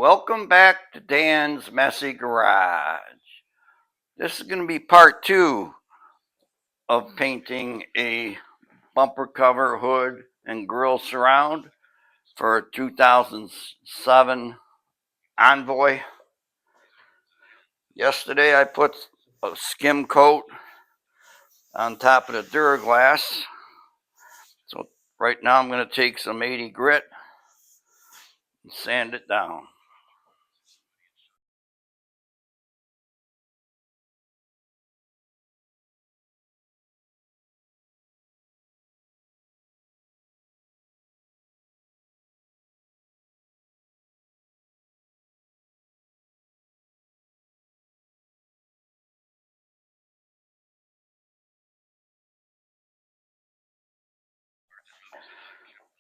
Welcome back to Dan's Messy Garage. This is going to be part 2 of painting a bumper cover, hood, and grille surround for a 2007 Envoy. Yesterday I put a skim coat on top of the Duraglass. So right now I'm going to take some 80 grit and sand it down.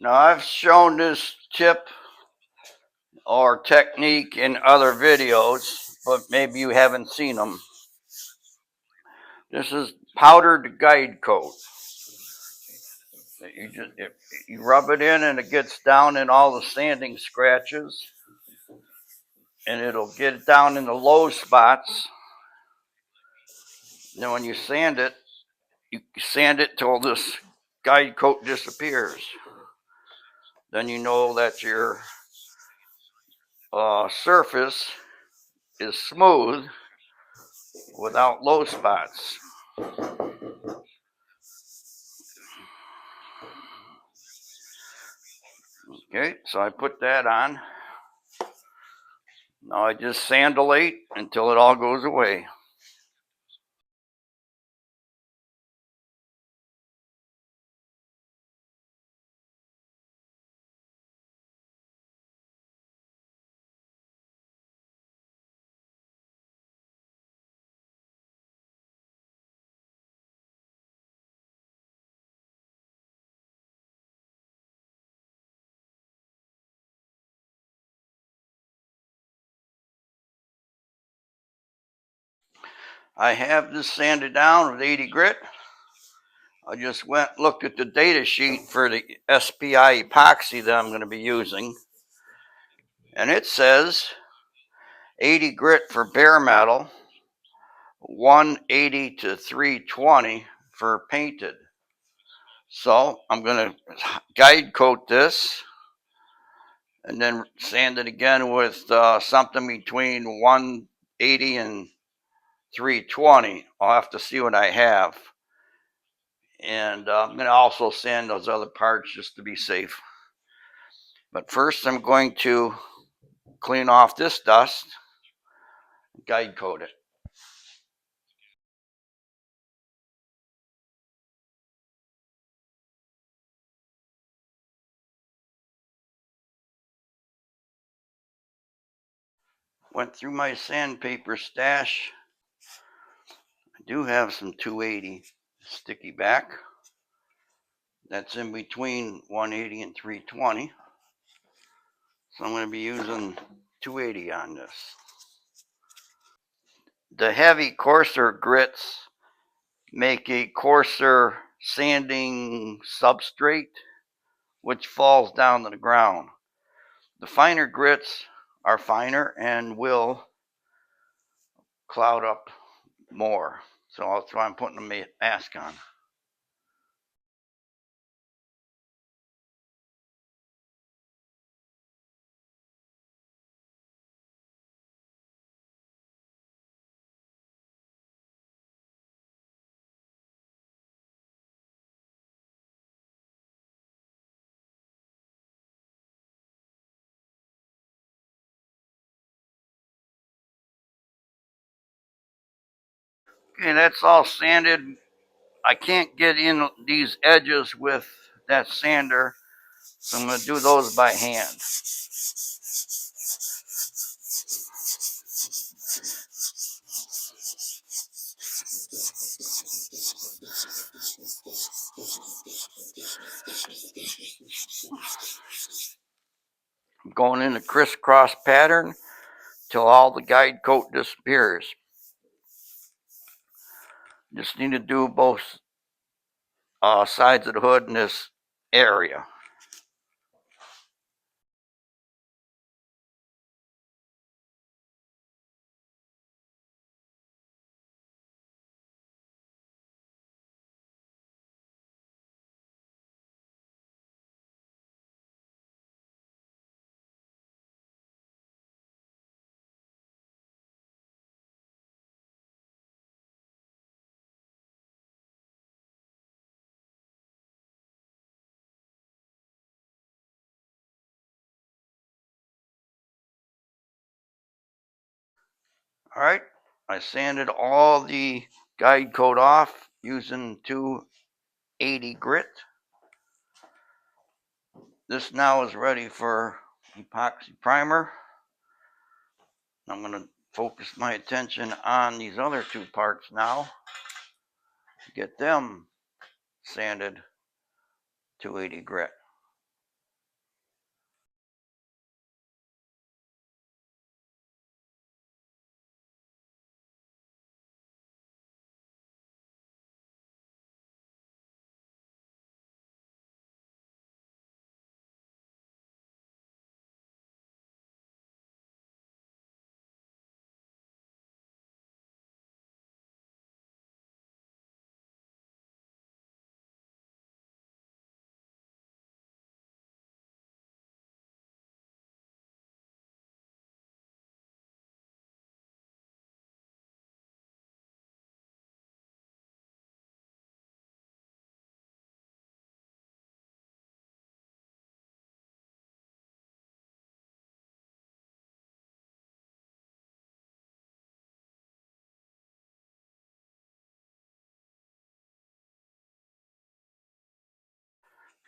Now I've shown this tip or technique in other videos, but maybe you haven't seen them. This is powdered guide coat. You rub it in and it gets down in all the sanding scratches, and it'll get down in the low spots. And then when you sand it till this guide coat disappears. Then you know that your surface is smooth without low spots. Okay, so I put that on. Now I just sandalate until it all goes away. I have this sanded down with 80 grit. I just looked at the data sheet for the SPI epoxy that I'm going to be using, and it says 80 grit for bare metal, 180 to 320 for painted. So I'm going to guide coat this and then sand it again with something between 180 and 320. I'll have to see what I have. And I'm going to also sand those other parts just to be safe. But first I'm going to clean off this dust, guide coat it. Went through my sandpaper stash. I do have some 280 sticky back. That's in between 180 and 320. So I'm going to be using 280 on this. The heavy, coarser grits make a coarser sanding substrate, which falls down to the ground. The finer grits are finer and will cloud up more. So that's why I'm putting a mask on. Okay, that's all sanded. I can't get in these edges with that sander, so I'm going to do those by hand. I'm going in a crisscross pattern till all the guide coat disappears. Just need to do both sides of the hood in this area. All right, I sanded all the guide coat off using 280 grit. This now is ready for epoxy primer. I'm going to focus my attention on these other two parts now. Get them sanded 280 grit.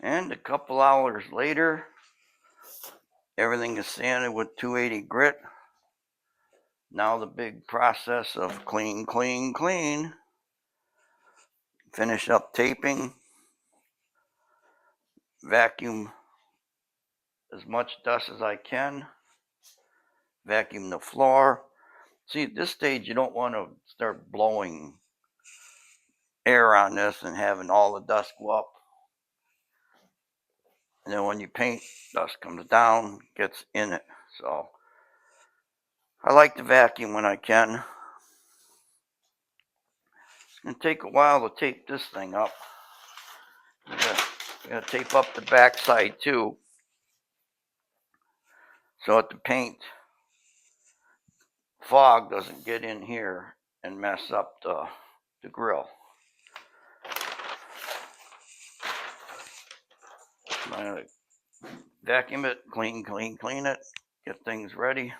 And a couple hours later, everything is sanded with 280 grit. Now the big process of clean, clean, clean. Finish up taping. Vacuum as much dust as I can. Vacuum the floor. See, at this stage, you don't want to start blowing air on this and having all the dust go up. And then when you paint, dust comes down, gets in it. So I like to vacuum when I can. It's going to take a while to tape this thing up. I'm going to tape up the back side too, so that the paint fog doesn't get in here and mess up the grill. I'm going to vacuum it, clean it, get things ready,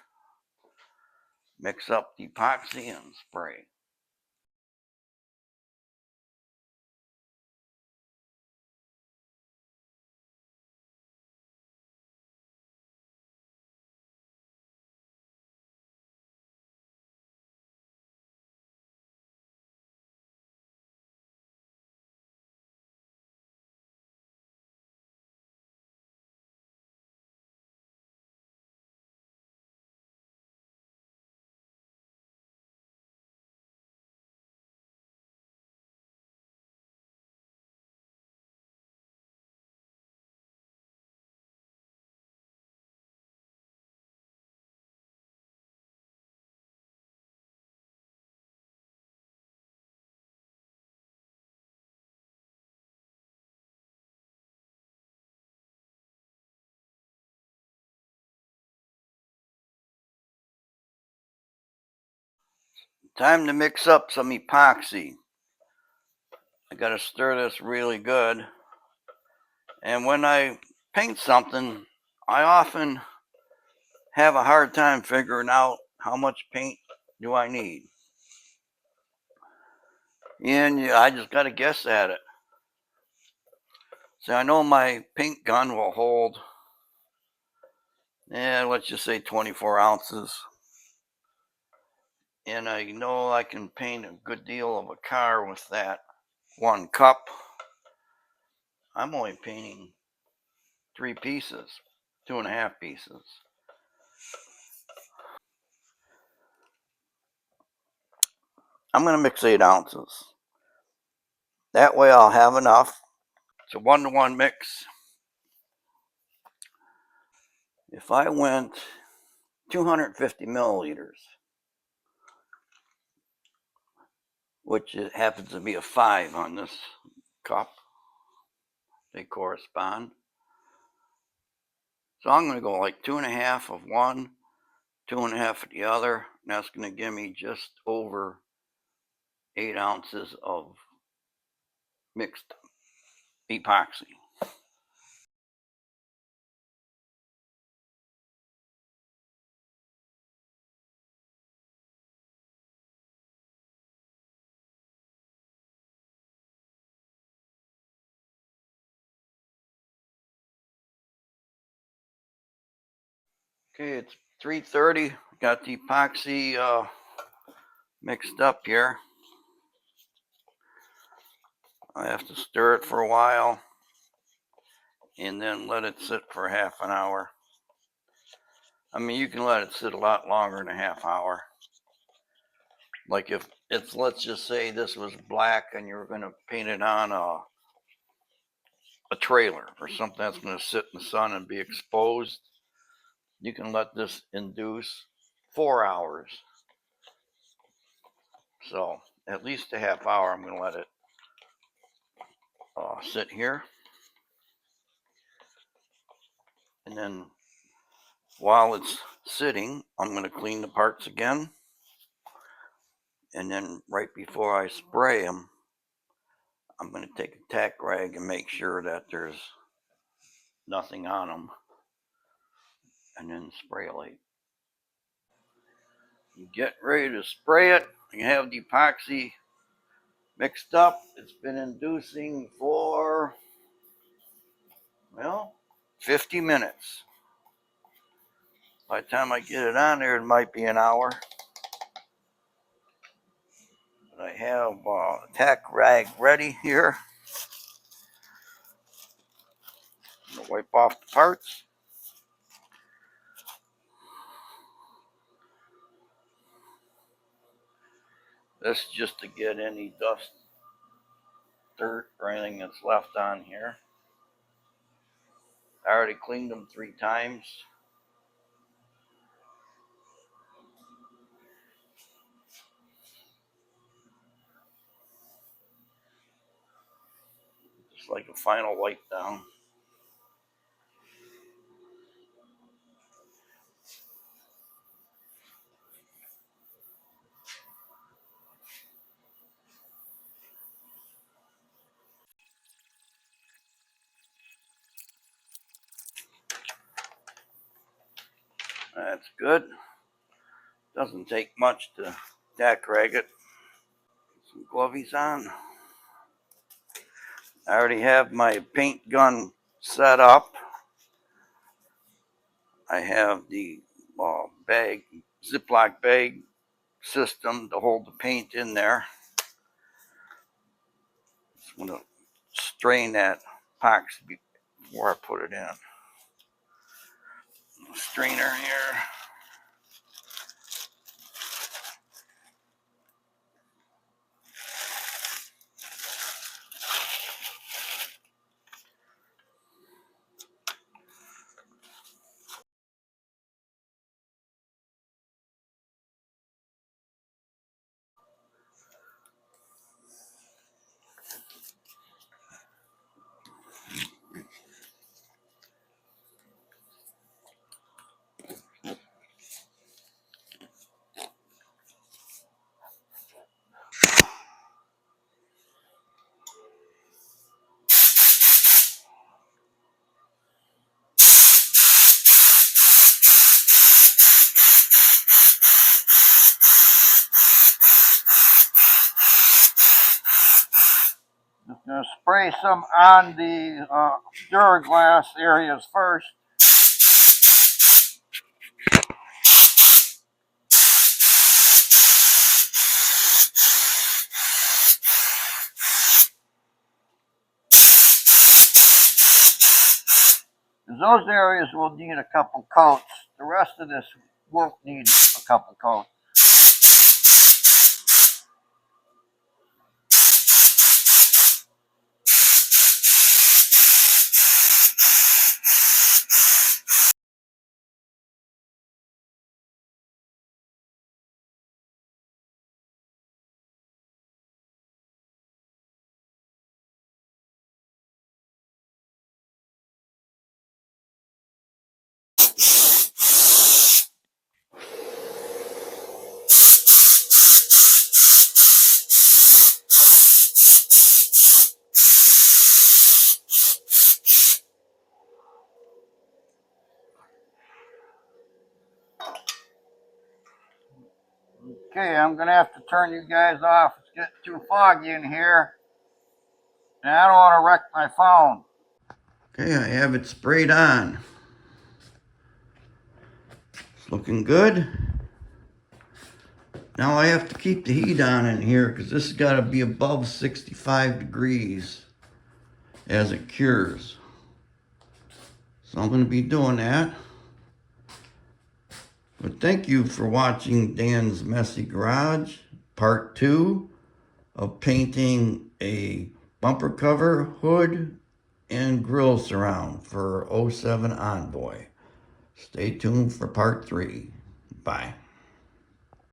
mix up the epoxy and spray. Time to mix up some epoxy. I got to stir this really good. And when I paint something, I often have a hard time figuring out how much paint do I need. And I just got to guess at it. So I know my paint gun will hold, let's just say 24 ounces. And I know I can paint a good deal of a car with that 1 cup. I'm only painting 3 pieces, 2.5 pieces. I'm going to mix 8 ounces. That way I'll have enough. It's a 1-to-1 mix. If I went 250 milliliters, which it happens to be a 5 on this cup, they correspond. So I'm going to go like 2.5 of one, 2.5 of the other, and that's going to give me just over 8 ounces of mixed epoxy. Okay, it's 3:30. Got the epoxy mixed up here. I have to stir it for a while and then let it sit for half an hour. I mean, you can let it sit a lot longer than a half hour. Like if it's, let's just say this was black and you were going to paint it on a trailer or something that's going to sit in the sun and be exposed, you can let this induce 4 hours. So at least a half hour, I'm going to let it sit here. And then while it's sitting, I'm going to clean the parts again. And then right before I spray them, I'm going to take a tack rag and make sure that there's nothing on them. And then spray light. You get ready to spray it. You have the epoxy mixed up. It's been inducing for, well, 50 minutes. By the time I get it on there, it might be an hour. But I have a tack rag ready here. I'm going to wipe off the parts. This is just to get any dust, dirt, or anything that's left on here. I already cleaned them 3 times. Just like a final wipe down. That's good. Doesn't take much to tack rag it. Some glovies on. I already have my paint gun set up. I have the bag, Ziploc bag system to hold the paint in there. Just want to strain that epoxy before I put it in. Strainer here. Just going to spray some on the Duraglass areas first. Those areas will need a couple coats. The rest of this won't need a couple coats. Okay, I'm going to have to turn you guys off. It's getting too foggy in here. And I don't want to wreck my phone. Okay, I have it sprayed on. It's looking good. Now I have to keep the heat on in here because this has got to be above 65 degrees as it cures. So I'm going to be doing that. But thank you for watching Dan's Messy Garage, part 2 of painting a bumper cover, hood, and grill surround for 07 Envoy. Stay tuned for part 3. Bye.